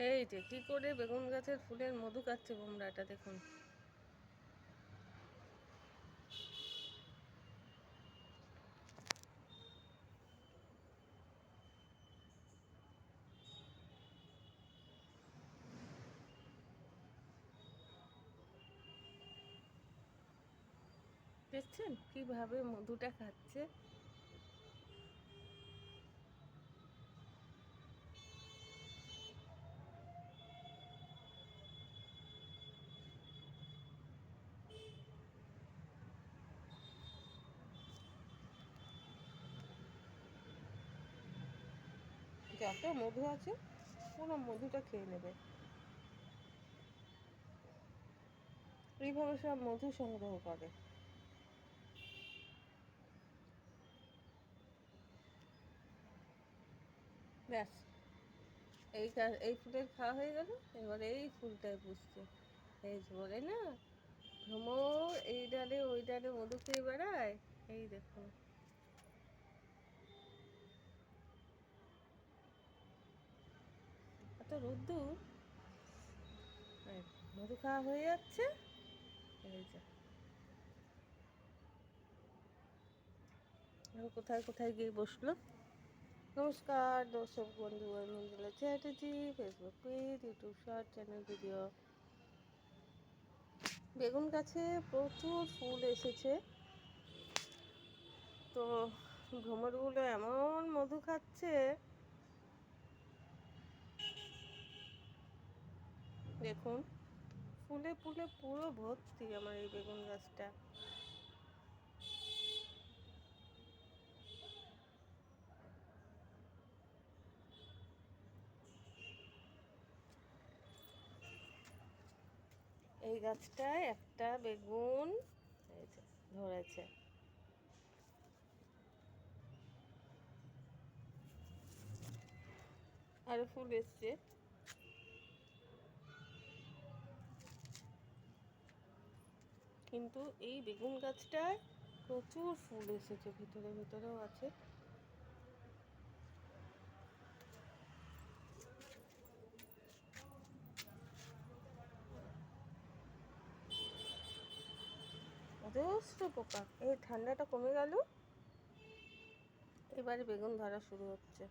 এই যে কি করে বেগুন গাছের ফুলের মধু খাচ্ছে বোমরাটা, দেখুন। দেখছেন কিভাবে মধুটা খাচ্ছে? যত মধু আছে পুরো মধুটা খেয়ে নেবে। এইভাবে সব মধু সংগ্রহ করে। ব্যাস, এই ফুলের খাওয়া হয়ে গেল। এবার এই ফুলটায় পুষছে। এই যে বলে না, ভ্রমর এই ডালে ওই ডালে মধু খেয়ে বেড়ায়। এই দেখুন, এত রোদ্দুর, এই মধু খাওয়া হয়ে যাচ্ছে। এই যে কোথায় কোথায় গিয়ে বসলো। নমস্কার দর্শক বন্ধু, আমি Manjula Chatterjee, Facebook page, YouTube short channel video. বেগুন গাছে প্রচুর ফুল এসেছে, তো ভ্রমরগুলো এমন মধু খাচ্ছে, দেখুন ফুলে ফুলে পুরো ভর্তি আমার এই বেগুন গাছটা। এই গাছটায় একটা বেগুন এই যে ধরেছে। আরো ফুল এসছে, কিন্তু এই বেগুন গাছটায় প্রচুর ফুল এসেছে, ভিতরে ভিতরেও আছে। অজস্র পোকা। এই ঠান্ডাটা কমে গেল, এবারে বেগুন ধরা শুরু হচ্ছে।